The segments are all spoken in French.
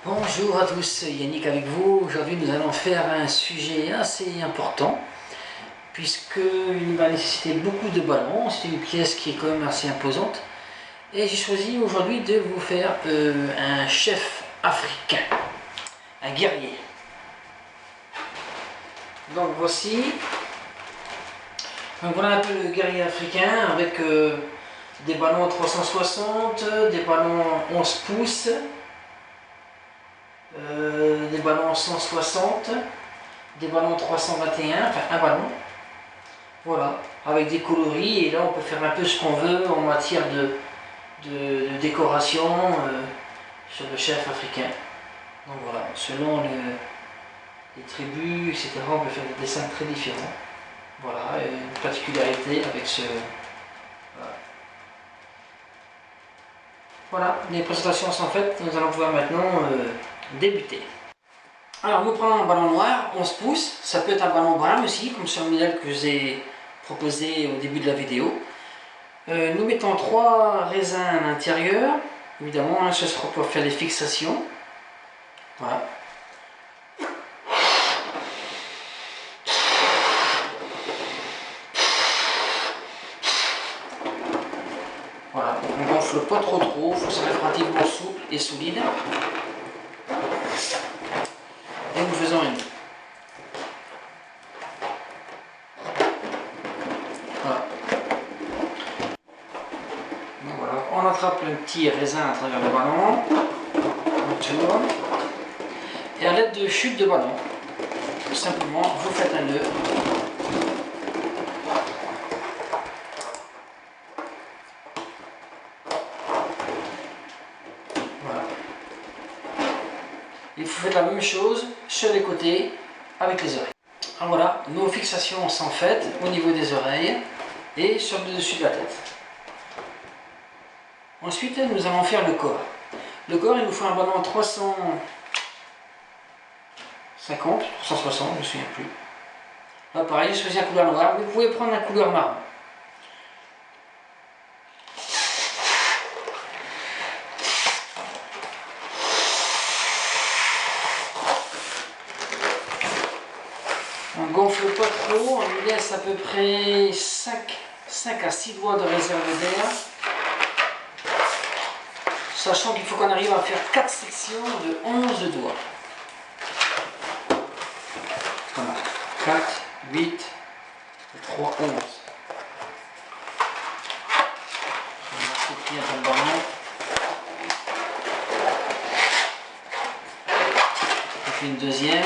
Bonjour à tous, Yannick avec vous. Aujourd'hui nous allons faire un sujet assez important puisqu'il va nécessiter beaucoup de ballons. C'est une pièce qui est quand même assez imposante. Et j'ai choisi aujourd'hui de vous faire un chef africain, un guerrier. Donc voici. Donc voilà un peu le guerrier africain avec des ballons 360, des ballons 11 pouces. Des ballons 160, des ballons 321, enfin un ballon, voilà, avec des coloris, et là on peut faire un peu ce qu'on veut en matière de décoration sur le chef africain. Donc voilà, selon les tribus, etc., on peut faire des dessins très différents. Voilà, une particularité avec ce... Voilà, les présentations sont faites, nous allons pouvoir maintenant débuter. Alors nous prenons un ballon noir, 11 pouces, ça peut être un ballon brun aussi, comme sur le modèle que je vous ai proposé au début de la vidéo. Nous mettons 3 raisins à l'intérieur, évidemment, ce sera pour faire des fixations. Voilà. Voilà, on ne gonfle pas trop, il faut que ça reste relativement souple et solide. Et nous faisons une. Voilà. Donc voilà, on attrape le petit raisin à travers le ballon, on tourne, et à l'aide de chute de ballon, tout simplement, vous faites un nœud. Voilà. Et vous faites la même chose sur les côtés avec les oreilles. Alors voilà, nos fixations sont faites au niveau des oreilles et sur le dessus de la tête. Ensuite, nous allons faire le corps. Le corps, il nous faut un ballon 350, 360, je ne me souviens plus. Là, pareil, j'ai choisi la couleur noire, vous pouvez prendre la couleur marron. On ne gonfle pas trop, on lui laisse à peu près 5 à 6 doigts de réserve d'air. Sachant qu'il faut qu'on arrive à faire 4 sections de 11 doigts. Voilà. 4, 8, 3, 11. On va soutenir dans le ballon. Et puis une deuxième.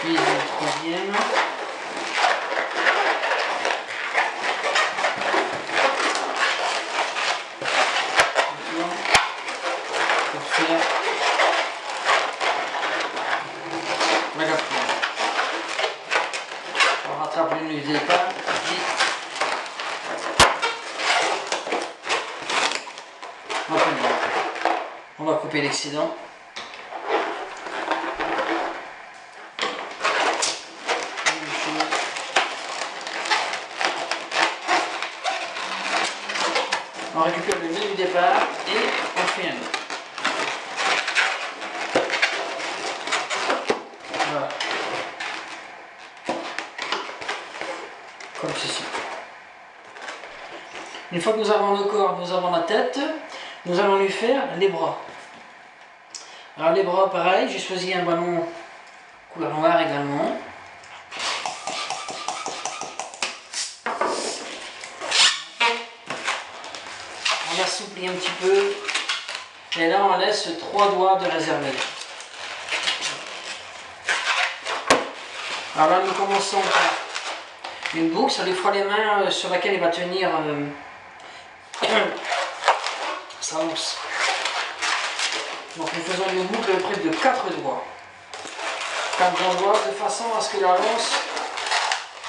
Puis une troisième. Pour faire la quatrième. On rattrape une du départ. On va couper l'excédent. On récupère le nœud du départ et on fait un nœud. Voilà. Comme ceci. Une fois que nous avons le corps, nous avons la tête, nous allons lui faire les bras. Alors les bras, pareil, j'ai choisi un ballon couleur noire également. On assouplit un petit peu. Et là, on laisse 3 doigts de réserve d'air. Alors là, nous commençons par une boucle. Ça lui fera les mains sur laquelle il va tenir sa lance. Donc nous faisons une boucle près de 4 doigts. 4 doigts de façon à ce que la lance,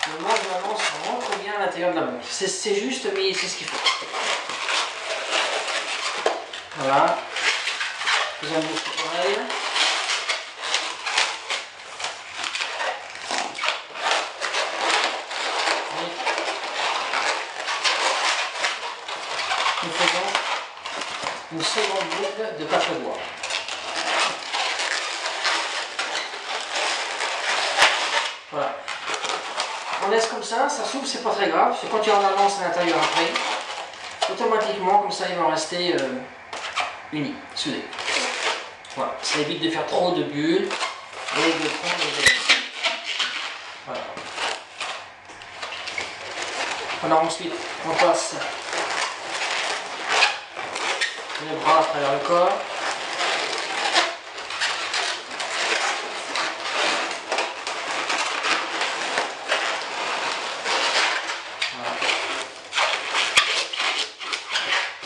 le manche de la lance rentre bien à l'intérieur de la boucle. C'est juste, mais c'est ce qu'il faut. Voilà. Faisons une boucle pareille. Nous faisons une seconde boucle de 4 doigts. Voilà. On laisse comme ça s'ouvre, c'est pas très grave, parce que quand il y aura la lance à l'intérieur après, automatiquement, comme ça, ils vont rester unis, soudés. Voilà, ça évite de faire trop de bulles et de prendre des... Voilà. Alors ensuite, on passe le bras à travers le corps. Voilà.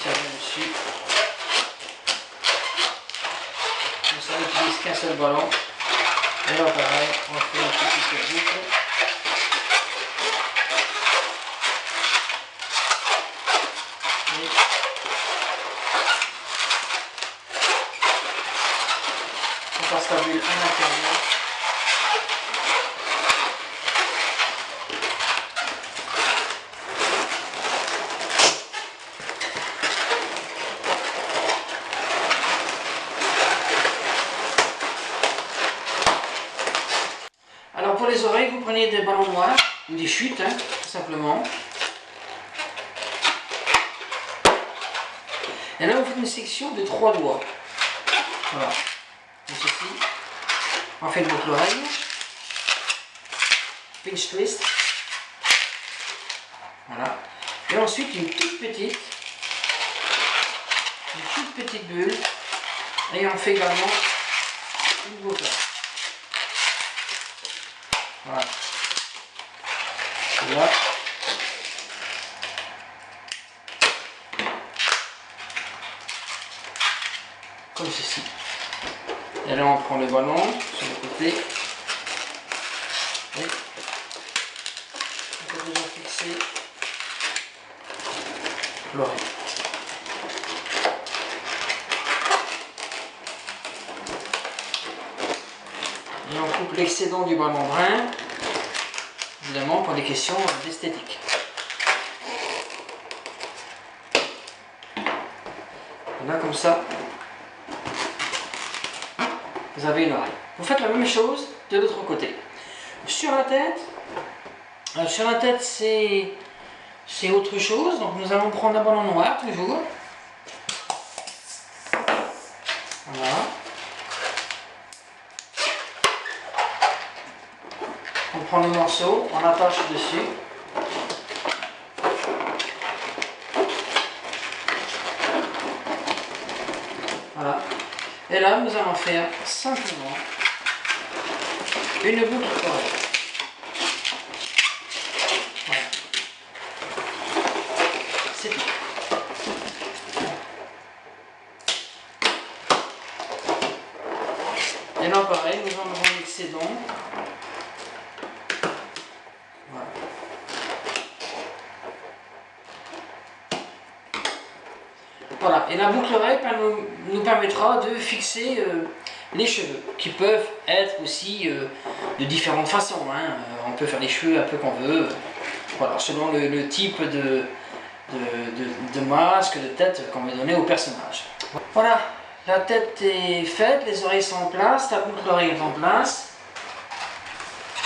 Tiens dessus. Comme ça, on n'utilise qu'un seul ballon. Et là, pareil, on fait une petite boucle. On passe la bulle à l'intérieur. Alors pour les oreilles, vous prenez des ballons noirs ou des chutes, hein, tout simplement. Et là, vous faites une section de 3 doigts. Voilà. Comme ceci. On fait le boucle l'oreille. Pinch twist. Voilà. Et ensuite, une toute petite bulle. Et on fait également une boucle. Voilà. Et là. Comme ceci. Et là on prend le ballon sur le côté. Et on peut déjà fixer l'oreille. Et on coupe l'excédent du ballon brun, évidemment pour des questions d'esthétique. Et là comme ça, vous avez une oreille. Vous faites la même chose de l'autre côté. Sur la tête c'est autre chose. Donc nous allons prendre un ballon noir toujours. Voilà. On prend le morceau, on attache dessus. Voilà. Et là, nous allons faire simplement une boucle d'oreille. Voilà. C'est tout. Et là, pareil, nous enlevons l'excédent. Voilà. Voilà, et la boucle oreille nous permettra de fixer les cheveux, qui peuvent être aussi de différentes façons. Hein. On peut faire les cheveux un peu qu'on veut, voilà, selon le type de masque, de tête qu'on veut donner au personnage. Voilà, la tête est faite, les oreilles sont en place, la boucle d'oreille est en place.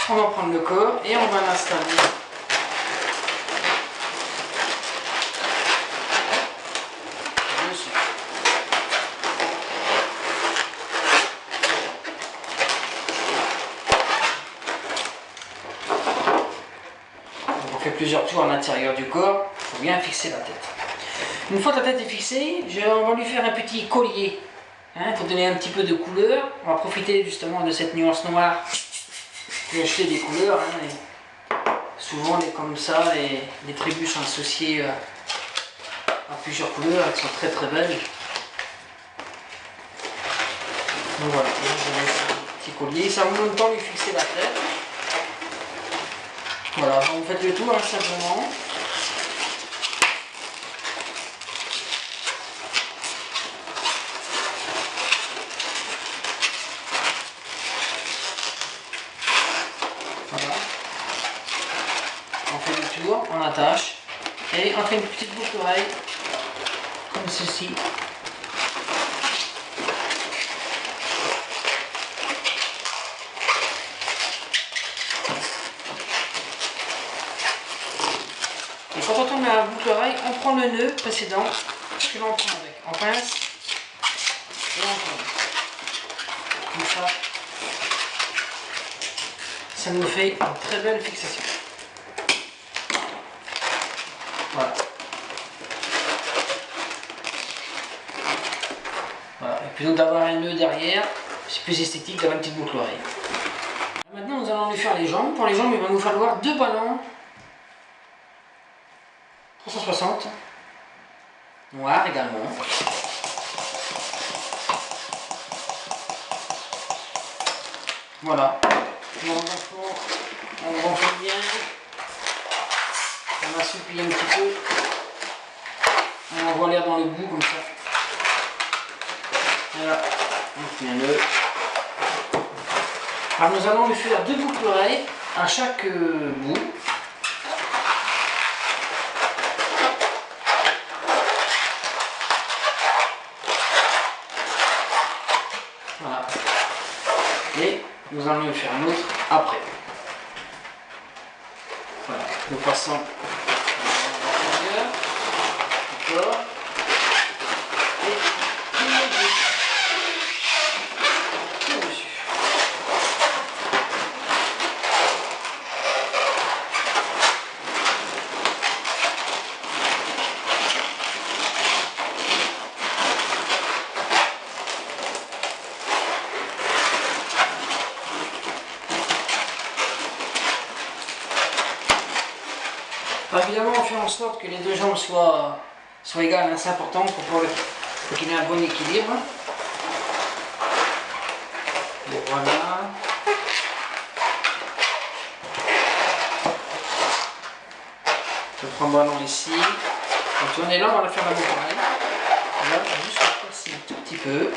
On va prendre le corps et on va l'installer. On fait plusieurs tours à l'intérieur du corps pour bien fixer la tête. Une fois que la tête est fixée, on va lui faire un petit collier hein, pour donner un petit peu de couleur. On va profiter justement de cette nuance noire et acheter des couleurs. Hein, souvent, comme ça, les tribus sont associées à plusieurs couleurs, elles sont très très belles. Donc voilà, je vais mettre un petit collier, ça va en même temps lui fixer la tête. Voilà, vous faites le tour hein, simplement. Voilà. On fait le tour, on attache et on fait une petite boucle d'oreille comme ceci. on prend le nœud précédent, que l'on prend avec, on pince et on tourne. Comme ça nous fait une très belle fixation. Voilà. Voilà. Et plutôt que d'avoir un nœud derrière, c'est plus esthétique d'avoir une petite boucle oreille. Maintenant, nous allons lui faire les jambes. Pour les jambes, il va nous falloir 2 ballons 360 noirs également. Voilà. On gonfle bien. On assouplit un petit peu. On envoie l'air dans le bout comme ça. Voilà. On fait un nœud. Alors nous allons lui faire 2 boucles d'oreilles à chaque bout. Voilà. Et nous allons lui faire un autre après. Voilà. Nous passons encore. Et dessus. Alors évidemment, on fait en sorte que les 2 jambes soient égales, hein, c'est important pour qu'il y ait un bon équilibre. Et voilà. Je prends le ballon ici. Donc on est là, on va la faire la boucle oreille. Là, on va juste le passer un tout petit peu.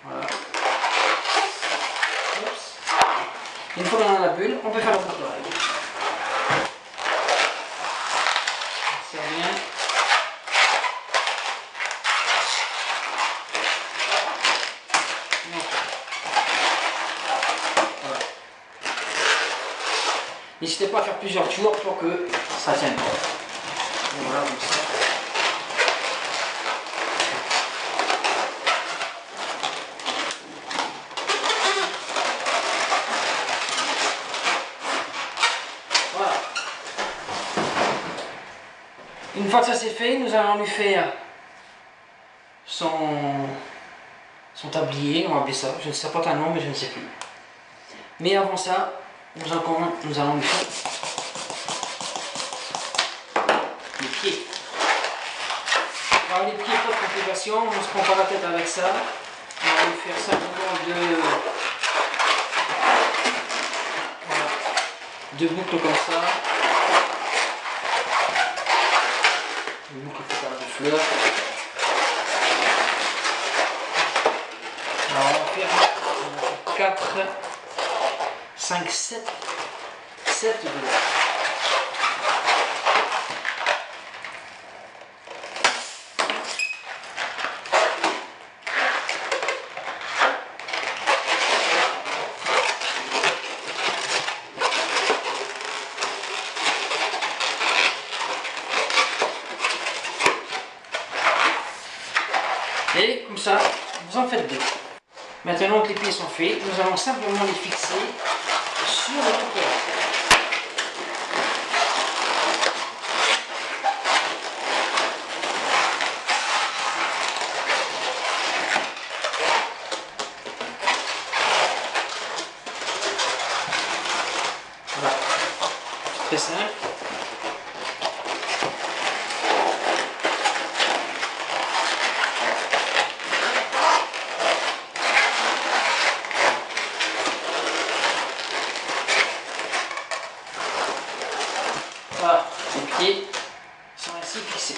Voilà. Oups. Une fois qu'on a la bulle, on peut faire la boucle oreille. Bien. Voilà. N'hésitez pas à faire plusieurs tours pour que ça tienne pas. Voilà, comme ça. Voilà. Une fois que ça c'est fait, nous allons lui faire son tablier, on va appeler ça. Je ne sais pas un nom, mais je ne sais plus. Mais avant ça, nous allons lui faire les pieds. Alors les pieds, pas de complication, on ne se prend pas la tête avec ça. On va lui faire simplement deux boucles comme ça. Une boucle de fleurs. Alors on va faire 4, 5, 7 de là. Et comme ça, vous en faites 2. Maintenant que les pieds sont faits, nous allons simplement les fixer sur le bouclier. Voilà. Très simple. Voilà, les pieds sont ainsi fixés.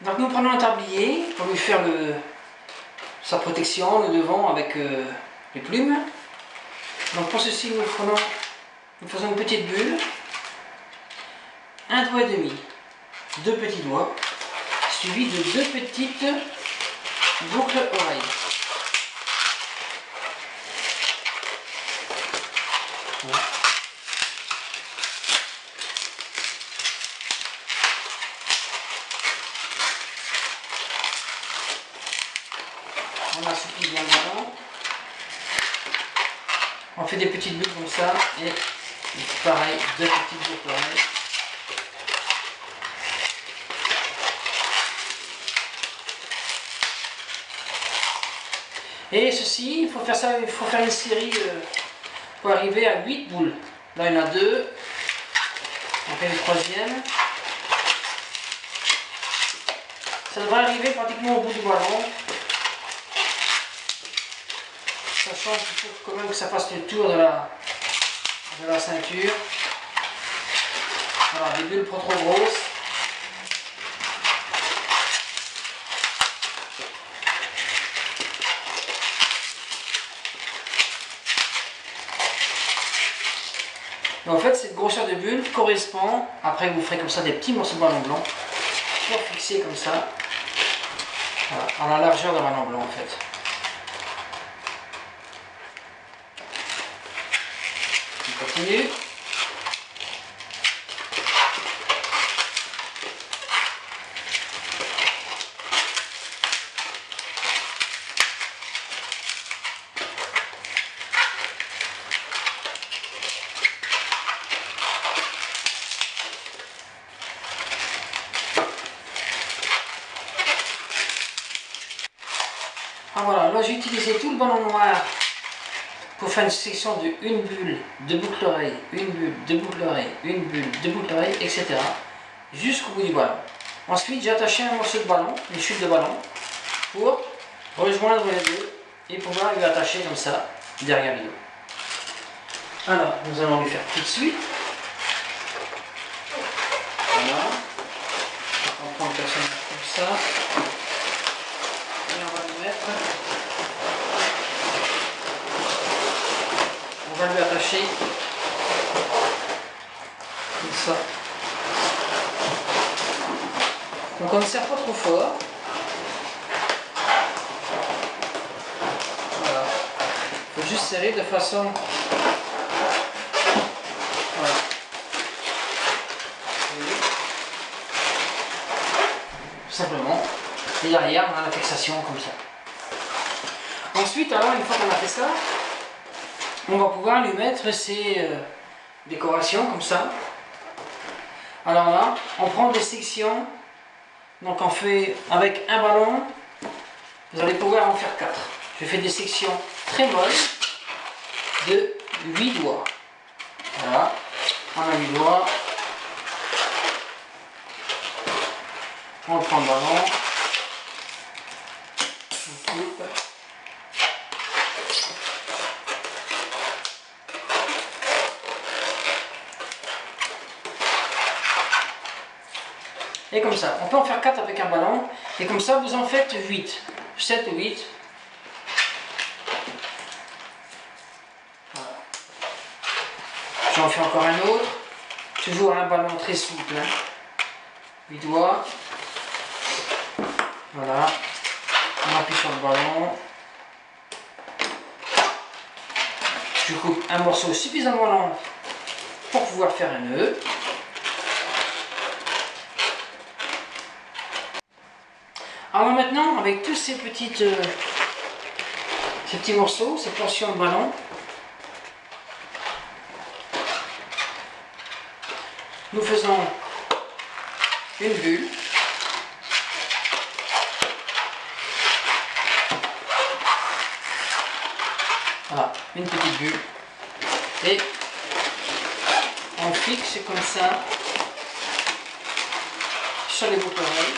Donc nous prenons un tablier pour lui faire sa protection, le devant avec les plumes. Donc pour ceci nous faisons une petite bulle, un doigt et demi, 2 petits doigts, suivi de 2 petites boucles oreilles. Voilà. On assouplit bien le ballon. On fait des petites bulles comme ça et pareil, deux petites bulles pareilles. Et ceci, il faut faire ça, il faut faire une série pour arriver à 8 boules. Là il y en a 2. On fait une troisième. Ça devrait arriver pratiquement au bout du ballon. Sachant qu'il faut quand même que ça fasse le tour de la ceinture. Voilà, des bulles pas trop grosses. Et en fait, cette grosseur de bulle correspond, après vous ferez comme ça des petits morceaux de ballon blanc, pour fixer comme ça, voilà, à la largeur d'un ballon blanc en fait. On continue. Ah voilà, là j'ai utilisé tout le ballon noir pour faire une section de une bulle, deux boucles oreilles, une bulle, deux boucles oreilles, une bulle, deux boucles oreilles, etc. jusqu'au bout du ballon. Ensuite j'ai attaché un morceau de ballon, une chute de ballon, pour rejoindre les deux et pouvoir lui attacher comme ça derrière les deux. Alors nous allons lui faire tout de suite. Voilà. On prend le personnage comme ça. Et on va lui mettre. On va lui attacher comme ça. Donc on ne serre pas trop fort. Voilà. Il faut juste serrer de façon. Voilà. Tout simplement. Et derrière on a la fixation comme ça. Ensuite, alors une fois qu'on a fait ça, on va pouvoir lui mettre ses décorations comme ça. Alors là, on prend des sections. Donc on fait avec un ballon, vous allez pouvoir en faire 4. Je fais des sections très molles de 8 doigts. Voilà, on a 8 doigts. On prend le ballon. On coupe. Et comme ça, on peut en faire 4 avec un ballon, et comme ça vous en faites 8, 7 ou 8. Voilà. J'en fais encore un autre, toujours un ballon très souple, hein. 8 doigts. Voilà, on appuie sur le ballon. Je coupe un morceau suffisamment long pour pouvoir faire un nœud. Alors maintenant, avec tous ces petits morceaux, ces portions de ballon, nous faisons une bulle. Voilà, une petite bulle. Et on fixe comme ça sur les boucles d'oreilles.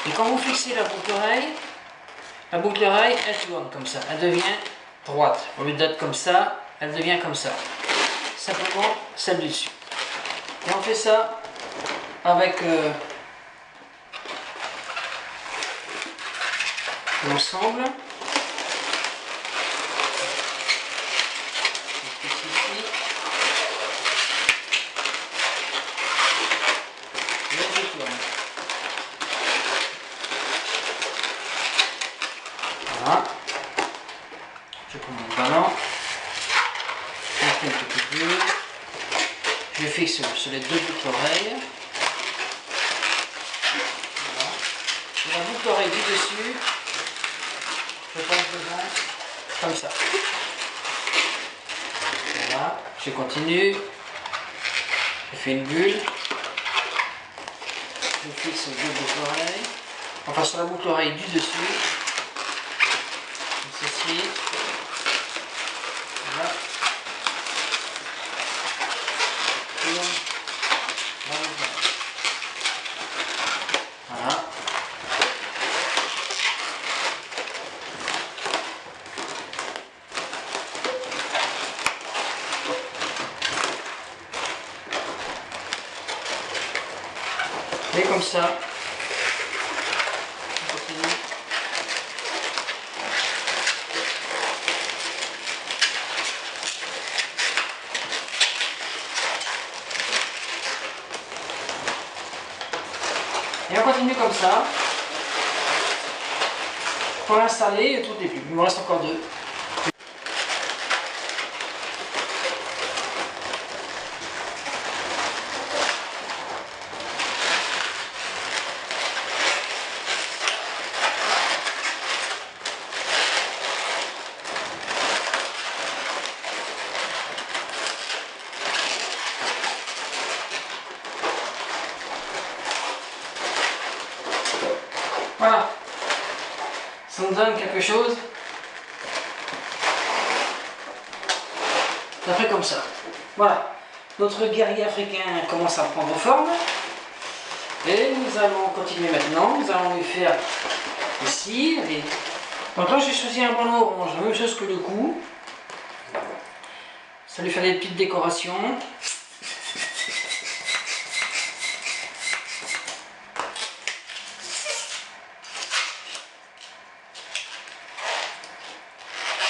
Et quand vous fixez la boucle d'oreille, elle tourne comme ça. Elle devient droite. Au lieu d'être comme ça, elle devient comme ça. Simplement celle du dessus. Et on fait ça avec l'ensemble. sur les deux boucles d'oreilles. Voilà. Et la boucle d'oreille du dessus, je pense devant, comme ça. Voilà, je continue. Je fais une bulle. Je fixe les deux boucles d'oreilles. Enfin sur la boucle d'oreille du dessus. Comme ceci. Voilà. Voilà. Et comme ça, on continue. Et on continue comme ça pour l'installer tout le début. Il me reste encore deux. Voilà, ça nous donne quelque chose. Ça fait comme ça. Voilà, notre guerrier africain commence à prendre forme. Et nous allons continuer maintenant. Nous allons lui faire ici. Donc là, j'ai choisi un ballon orange, la même chose que le cou. Ça lui fait des petites décorations.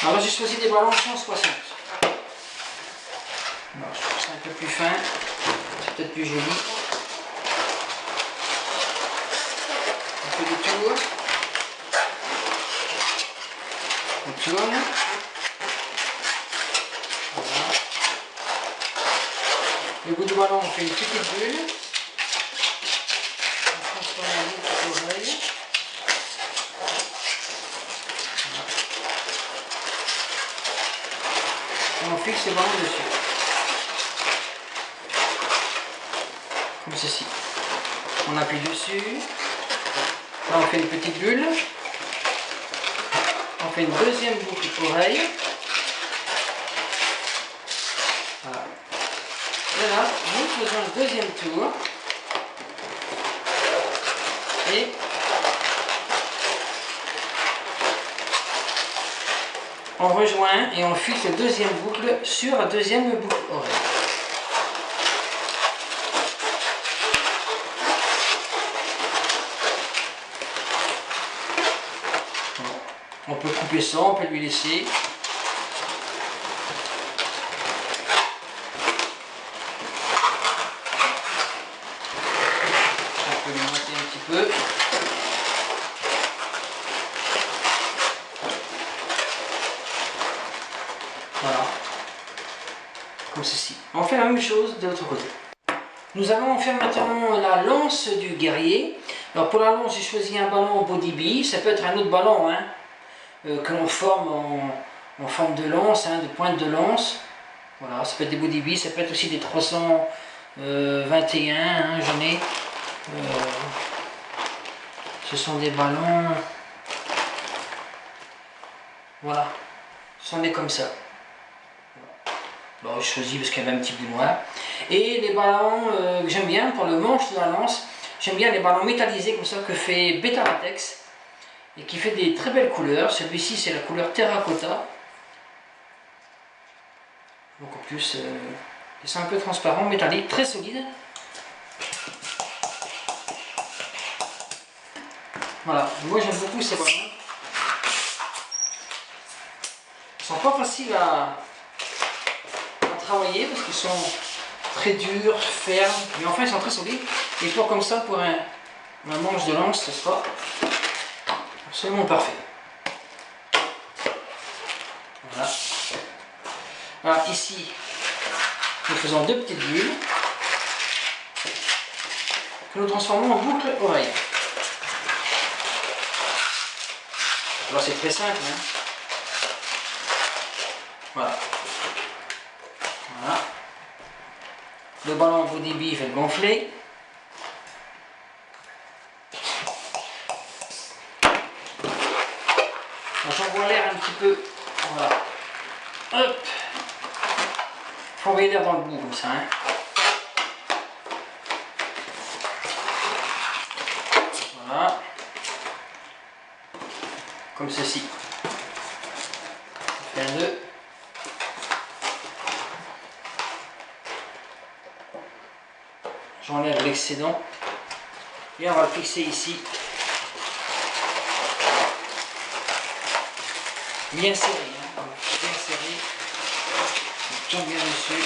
Alors là, j'ai choisi des ballons 160. Alors, je trouve que c'est un peu plus fin, c'est peut-être plus joli. On fait des tours. On tourne. Voilà. Le bout du ballon, on fait une petite bulle. On transforme en boucle d'oreille. Et on fixe les ballons dessus. Comme ceci. On appuie dessus. Là on fait une petite bulle. On fait une deuxième boucle d'oreille. Voilà. Et là, nous faisons le deuxième tour. Et on rejoint et on fixe la deuxième boucle sur la deuxième boucle oreille. On peut couper ça, on peut lui laisser. On peut lui monter un petit peu. Voilà. Comme ceci. On fait la même chose de l'autre côté. Nous allons faire maintenant la lance du guerrier. Alors pour la lance, j'ai choisi un ballon body bee. Ça peut être un autre ballon, hein, que l'on forme en forme de lance, hein, de pointe de lance. Voilà, ça peut être des body bee, ça peut être aussi des 321, hein, j'en ai. Ce sont des ballons. Voilà, ce sont des comme ça. Bon, je choisis parce qu'il y avait un petit bout noir. Et les ballons que j'aime bien pour le manche de la lance, j'aime bien les ballons métallisés comme ça que fait Beta Latex et qui fait des très belles couleurs. Celui-ci c'est la couleur terracotta. Donc en plus, c'est un peu transparent, métallique, très solide. Voilà, moi j'aime beaucoup ces ballons. Ils sont pas faciles à travailler parce qu'ils sont très durs, fermes, mais enfin ils sont très solides. Et pour comme ça, pour un manche de lance, ce sera absolument parfait. Voilà. Alors ici, nous faisons deux petites bulles. que nous transformons en boucle oreille. Alors c'est très simple, hein. Voilà. Voilà. Le ballon au débit fait gonfler. J'envoie l'air un petit peu. Voilà. Hop. Il faut envoyer l'air dans le bout comme ça, hein. Voilà. Comme ceci. On fait un nœud. J'enlève l'excédent. Et on va le fixer ici. Bien serré, hein. Bien serré. Tiens bien dessus.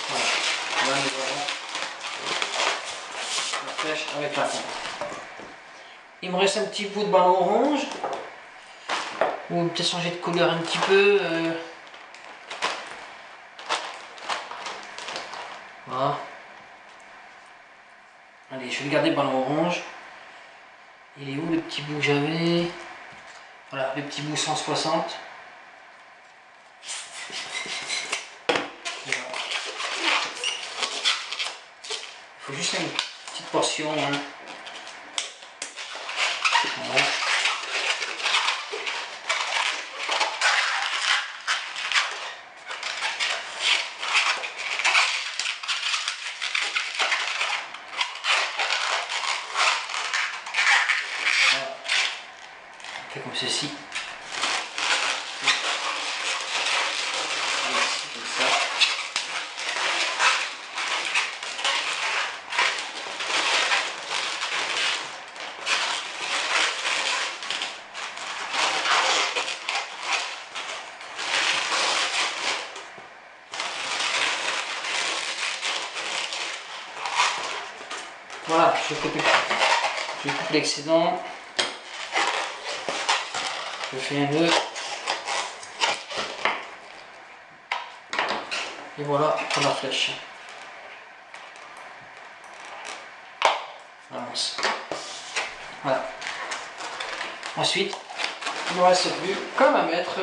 Voilà. Là nous avons la flèche avec la fonte. Il me reste un petit bout de ballon orange. Ou peut-être changer de couleur un petit peu. Voilà. Allez, je vais garder le ballon orange. Il est où le petit bout que j'avais? Voilà, le petit bout 160. Voilà. Il faut juste une petite portion, hein. Voilà. On fait comme ceci. Comme ça. Voilà, je coupe l'excédent. Je fais un nœud. Et voilà pour la flèche. Avance. Voilà. Ensuite, il ne me reste plus qu'à la mettre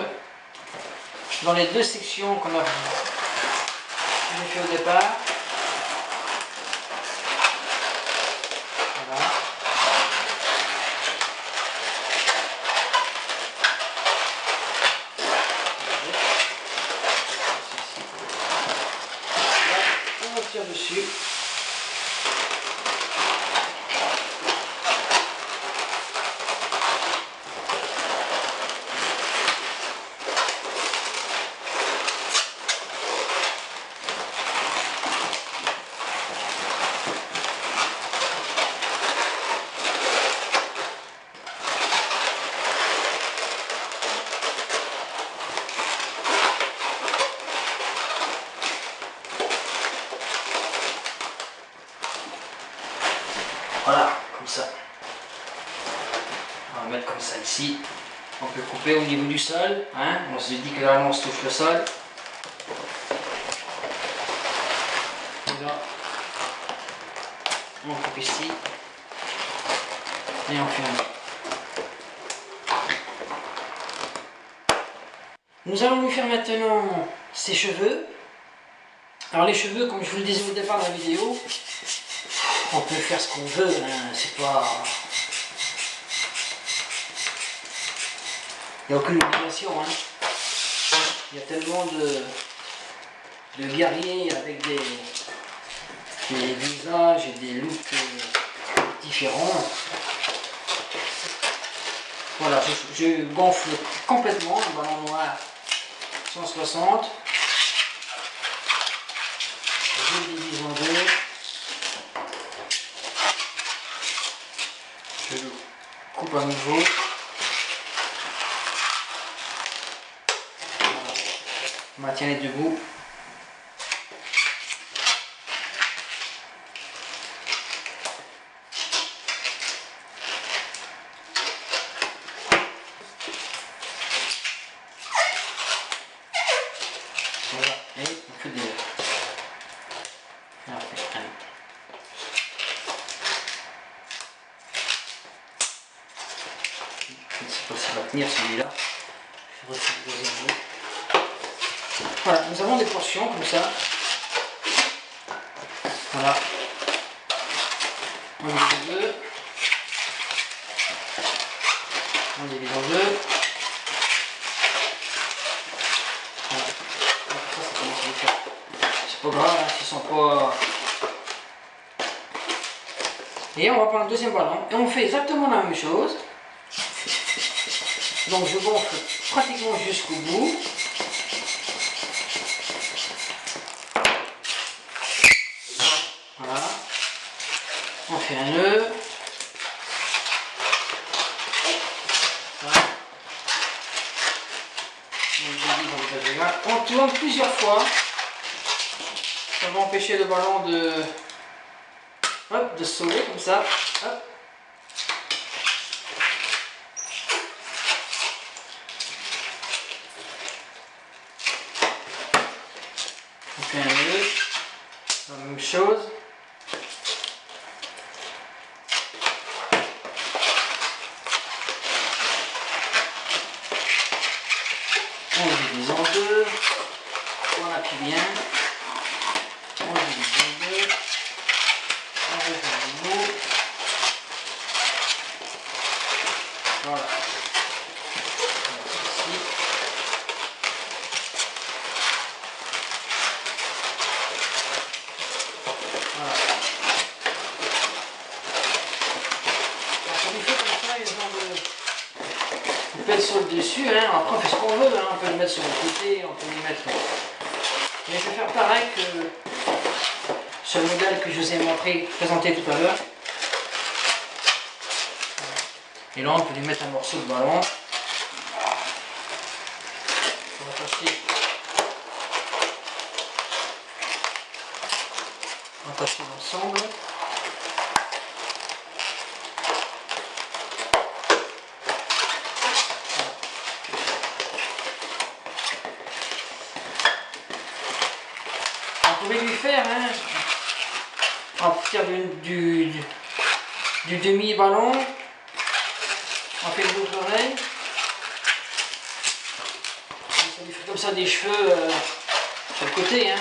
dans les deux sections qu'on a fait au départ. Voilà. On tire dessus. Voilà, comme ça. On va mettre comme ça ici. On peut couper au niveau du sol, hein. On se dit que là on se touche le sol. Et là, on coupe ici. Et on fait un nœud. Nous allons lui faire maintenant ses cheveux. Alors les cheveux, comme je vous le disais au départ de la vidéo, on peut faire ce qu'on veut, hein. C'est pas... Il n'y a aucune obligation, hein. Il y a tellement de guerriers avec des visages et des looks différents. Voilà, je gonfle complètement le ballon noir 160. Je le divise en deux. Je le coupe à nouveau. Voilà. On maintient les deux bouts. Voilà, et on fait des... Allez. sais pas s'il va tenir celui-là. Je vais retirer le deuxième bout. Voilà, nous avons des portions comme ça. Voilà. On divise en deux. On divise en deux. Voilà. Ça, c'est comment ça va faire. C'est pas grave, hein, s'ils sont pas. Et on va prendre le deuxième ballon et on fait exactement la même chose. Donc je gonfle pratiquement jusqu'au bout. Voilà. On fait un nœud. Voilà. On tourne plusieurs fois. Ça va empêcher le ballon de sauter comme ça. Hop. On fait un nœud. La même chose. On divise en deux. On appuie bien. On divise en deux. On rejoint le bout. Voilà. Ici. Voilà. Quand on fait comme ça, il y a on peut être sur le dessus, hein. Après on fait ce qu'on veut, hein. On peut le mettre sur le côté, on peut le mettre. Mais je vais faire pareil que sur le modèle que je vous ai présenté tout à l'heure. Et là on peut lui mettre un morceau de ballon. On va attacher l'ensemble. On pouvait lui faire, hein, à partir du demi-ballon, on fait une boucle d'oreille. Ça lui fait comme ça des cheveux sur le côté. Hein.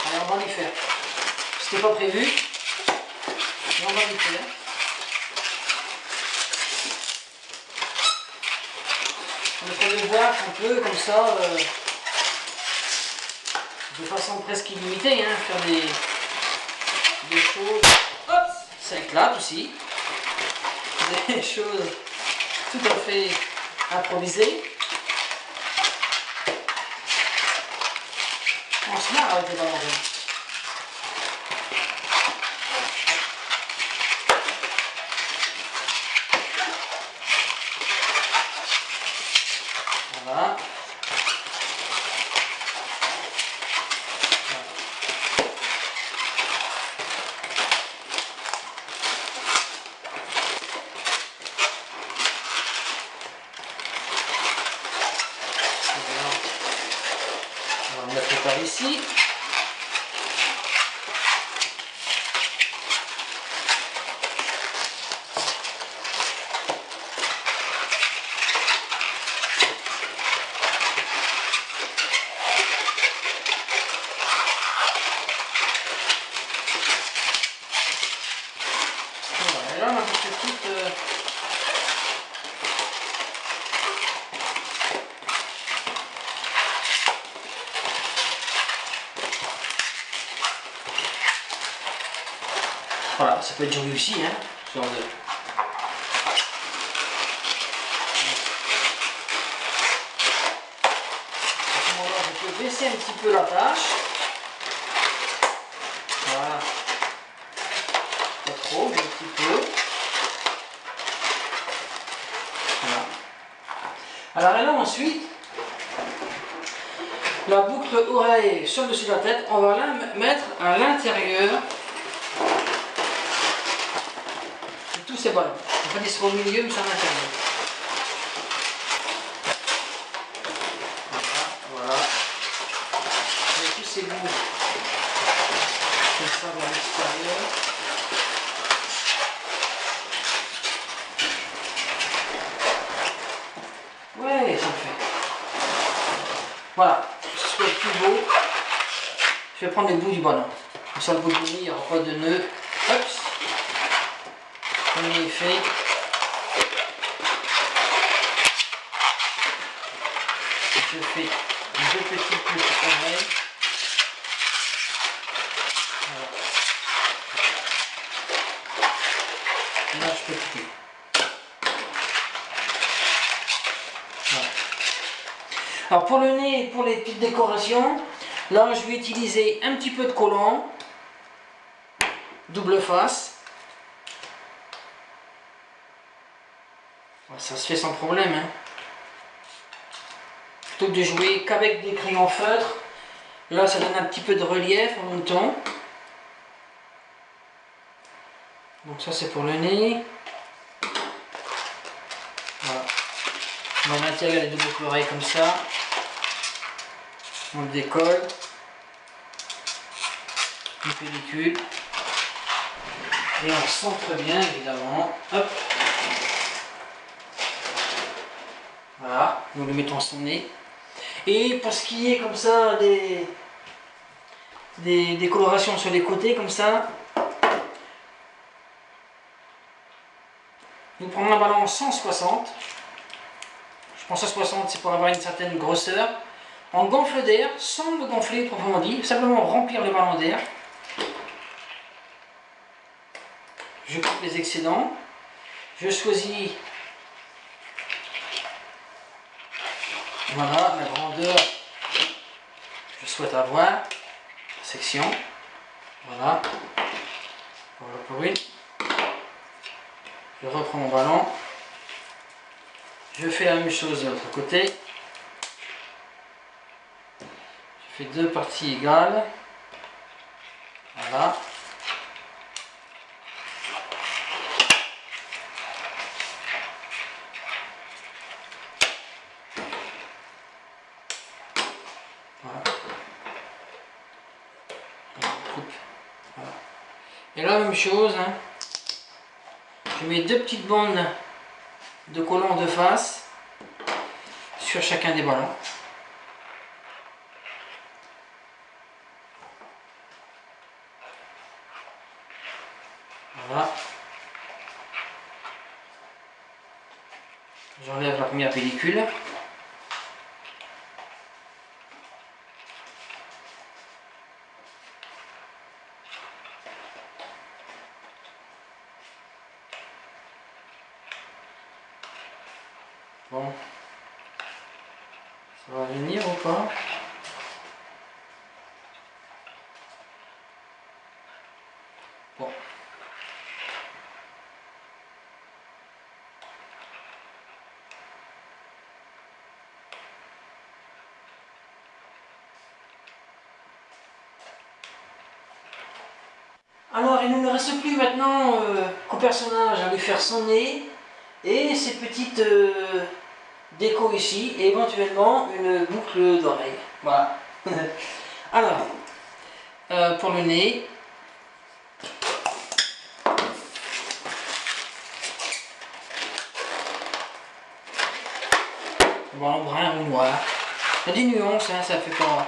Allez, on va lui faire. C'était pas prévu, mais on va lui faire. On essaie de voir un peu comme ça, de façon presque illimitée, hein, faire des choses. Hop, ça éclate aussi. Des choses tout à fait improvisées. On se marre avec les ballons. Voilà. On va le mettre par ici. Voilà, et là on a cette petite... Voilà, ça peut être joli aussi, hein, ce genre de... À ce moment-là, je peux baisser un petit peu la tâche. Voilà. Pas trop, mais un petit peu. Voilà. Alors là, ensuite, la boucle oreille sur le dessus de la tête, on va la mettre à l'intérieur. Tous ces ballons. En fait, ils seront au milieu, mais c'est à l'intérieur. Voilà, voilà. Et tous ces bouts, comme ça vers l'extérieur. Voilà, pour que ce soit plus beau, je vais prendre le bout du ballon. Comme ça, le bout de nez, il n'y aura pas de nœud. Hop, premier effet. Je fais deux petites oreilles. Voilà. Là, je peux couper. Voilà. Alors pour le nez et pour les petites décorations, là je vais utiliser un petit peu de collant, double face. Ça se fait sans problème, hein. Plutôt que de jouer qu'avec des crayons feutres, là ça donne un petit peu de relief en même temps. Donc ça c'est pour le nez. Voilà. On va intégrer les doubles oreilles comme ça. On le décolle. Une pellicule. Et on centre bien évidemment. Hop. Voilà. Nous le mettons à son nez. Et pour ce qui est comme ça des colorations sur les côtés comme ça, nous prenons un ballon 160. Je pense à 60, c'est pour avoir une certaine grosseur. En gonfle d'air, sans le gonfler proprement dit, simplement remplir le ballon d'air. Je coupe les excédents. Je choisis voilà, la grandeur que je souhaite avoir. La section. Voilà. Voilà pour une. Je reprends mon ballon. Je fais la même chose de l'autre côté. Je fais deux parties égales. Voilà. Voilà. Voilà. Et là, même chose. Hein. Je mets deux petites bandes de collant de face sur chacun des ballons. Voilà. J'enlève la première pellicule. Bon, ça va venir ou pas? Bon. Alors, il ne nous reste plus maintenant qu'au personnage à lui faire son nez et ses petites déco ici, et éventuellement une boucle d'oreille. Voilà. Alors, pour le nez, bon, brun ou noir. Il y a des nuances, hein, ça fait pas.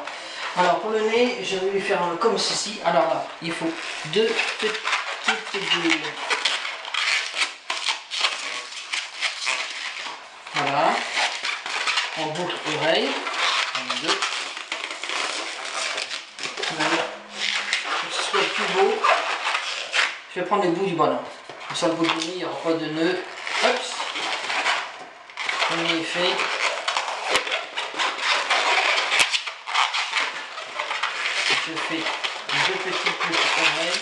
Alors pour le nez, je vais lui faire comme ceci. Alors là, il faut deux petites bulles. Voilà. En boucle oreille. Deux. Voilà. Pour que ce soit plus beau, je vais prendre le bout du ballon. Comme ça, le bout de nez, il n'y aura pas de nœud. Hop. Premier effet. Je fais deux petites oreilles.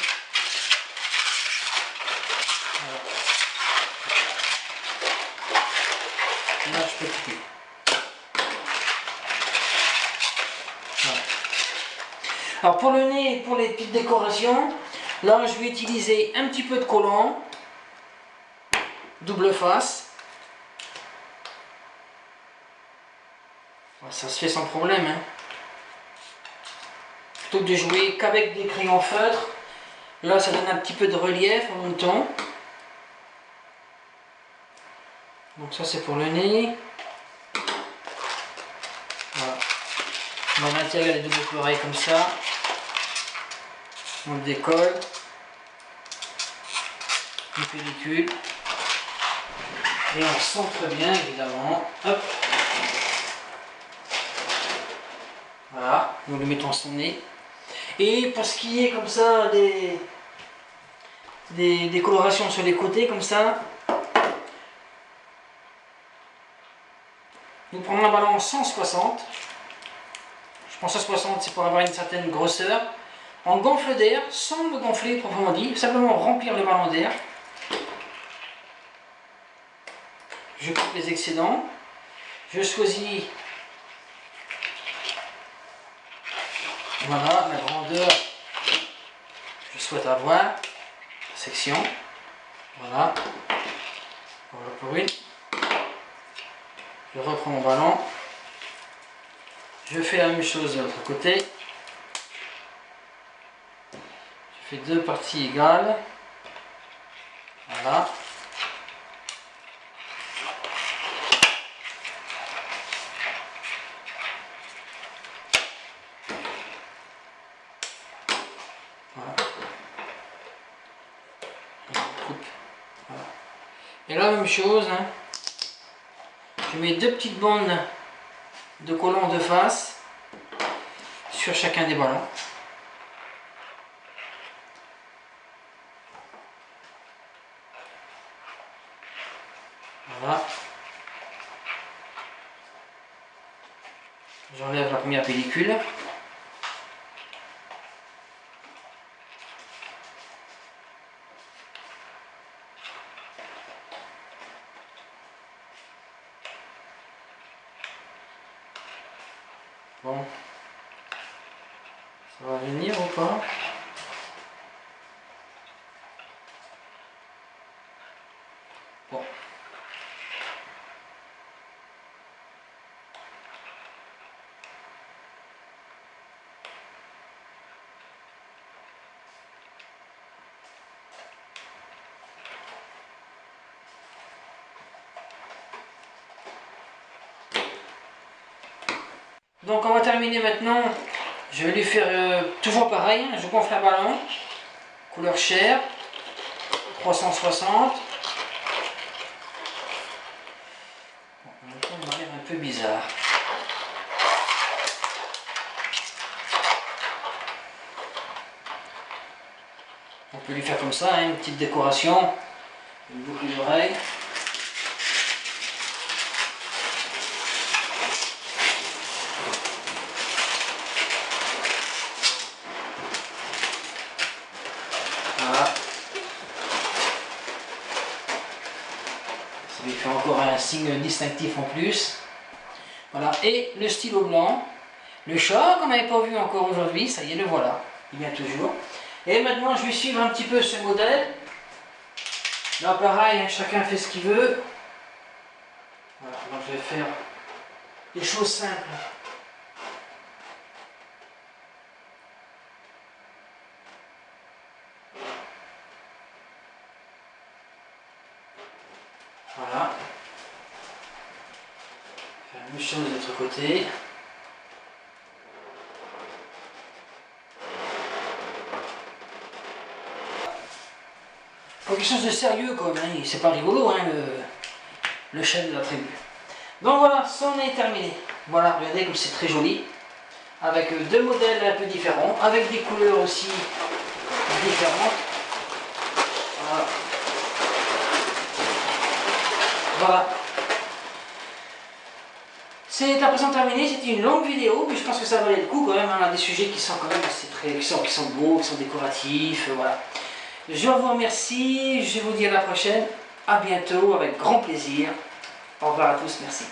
Voilà. Là, je peux couper. Voilà. Alors pour le nez et pour les petites décorations, là je vais utiliser un petit peu de collant, double face. Ça se fait sans problème, hein. Plutôt que de jouer qu'avec des crayons feutres, là ça donne un petit peu de relief en même temps. Donc ça c'est pour le nez. Voilà. Donc à l'intérieur, les doubles chlorés comme ça. On le décolle. Une pellicule. Et on centre bien évidemment. Hop. Voilà, nous le mettons à son nez. Et pour ce qui est comme ça des colorations sur les côtés comme ça, nous prenons un ballon 160. Je pense à 60, c'est pour avoir une certaine grosseur. En gonfle d'air, sans le gonfler proprement dit, simplement remplir le ballon d'air. Je coupe les excédents. Je choisis voilà la grandeur que je souhaite avoir. La section. Voilà. Voilà pour une. Je reprends mon ballon. Je fais la même chose de l'autre côté. Je fais deux parties égales. Voilà. Voilà. Voilà. Et là, même chose. Hein. Je mets deux petites bandes de collants de face sur chacun des ballons. Voilà. J'enlève la première pellicule. Bon, ça va venir ou pas? Bon. Donc on va terminer maintenant. Je vais lui faire toujours pareil. Hein. Je gonfle un ballon, couleur chair, 360. Bon, on m'a l'air un peu bizarre. On peut lui faire comme ça, hein, une petite décoration, une boucle d'oreille. Voilà. Ça lui fait encore un signe distinctif en plus. Voilà. Et le stylo blanc, le chat qu'on n'avait pas vu encore aujourd'hui, ça y est, le voilà. Il vient toujours. Et maintenant, je vais suivre un petit peu ce modèle. Là, pareil, hein, chacun fait ce qu'il veut. Voilà, donc je vais faire des choses simples. Voilà. Faire la même chose de l'autre côté. Quelque chose de sérieux quand même, hein. C'est pas rigolo hein, le chef de la tribu. Donc voilà, ça en est terminé. Voilà, regardez comme c'est très joli. Avec deux modèles un peu différents, avec des couleurs aussi différentes. Voilà. Voilà. C'est à présent terminé, c'était une longue vidéo, mais je pense que ça valait le coup quand même. On a des sujets qui sont quand même assez qui sont beaux, qui sont décoratifs, voilà. Je vous remercie, je vous dis à la prochaine, à bientôt, avec grand plaisir. Au revoir à tous, merci.